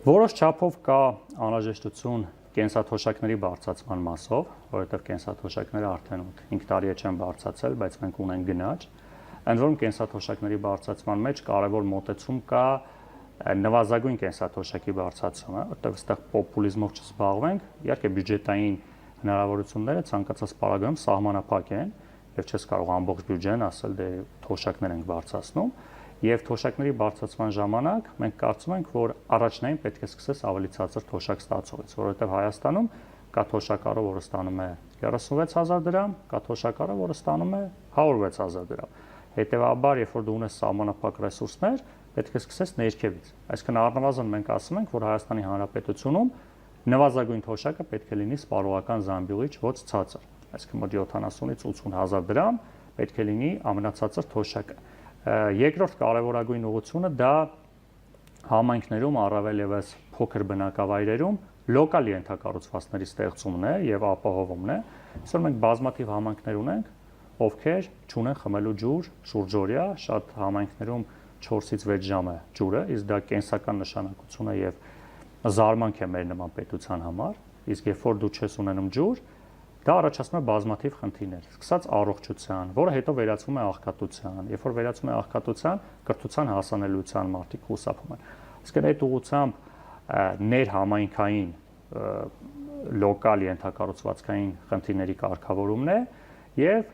Որոշ չափով կա անհրաժեշտություն կենսաթոշակների բարձրացման մասով, որովհետև կենսաթոշակները արդեն 5 տարի է չեն բարձրացել, բայց մենք ունենք գնաճ։ Ընդ որում կենսաթոշակների բարձրացման մեջ կարևոր մոտեցում կա նվազագույն կենսաթոշակի բարձրացումը, որտեղ այստեղ պոպուլիզմով չզբաղվենք, իհարկե բյուջետային հնարավորությունները ցանկացած պարագայում սահմանափակ են, եւ չես կարող ամբողջ բյուջեն ասել դե թոշակներ ենք բարձրացնում, եւ թոշակների բարձրացման ժամանակ մենք կարծում ենք, որ առաջնային պետք է սկսես ավելի ցածր թոշակ ստացողից, որովհետեւ Հայաստանում կա թոշակառու, որը ստանում է 36000 դրամ, կա թոշակառու, որը ստանում է 106000 դրամ։ Հետևաբար, երբ որ դու ունես սահմանափակ ռեսուրսներ, պետք է սկսես ներքևից։ Այսինքն առնվազն մենք ասում ենք, որ Հայաստանի Հանրապետությունում նվազագույն թոշակը պետք է լինի սպառողական զամբյուղից ոչ ցածր, այսինքն մոտ 70-ից 80000 դրամ պետք է լինի ամենացածր թոշակը։ Երկրորդ կարևորագույն ուղղությունը դա համայնքներում, առավել ևս փոքր բնակավայրերում լոկալ ենթակառուցվածքների ստեղծումն է եւ ապահովումն է։ Այսօր մենք բազմաթիվ համայնքներ ունենք, ովքեր չունեն խմելու ջուր շուրջօրյա, շատ համայնքներում 4-ից 6 ժամ է ջուրը, իսկ դա կենսական նշանակություն է եւ զարմանք է մեր նման պետության համար, իսկ երբ որ դու չես ունենում ջուր, դա առաջացնում է բազմաթիվ խնդիրներ, սկսած առողջության, որը հետո վերածվում է աղքատության, երբ որ վերածվում է աղքատության, կրթության հասանելիության մարդիկ խուսափում են։ Իսկ այդ ուղղությամբ ներհամայնքային լոկալ ենթակառուցվածքային խնդիրների կարգավորումն է եւ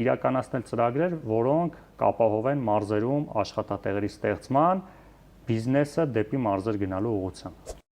իրականացնել ծրագրեր, որոնք կապահովեն մարզերում աշխատատեղերի ստեղծման, բիզնեսը դեպի մարզեր գնալու ուղղությամբ։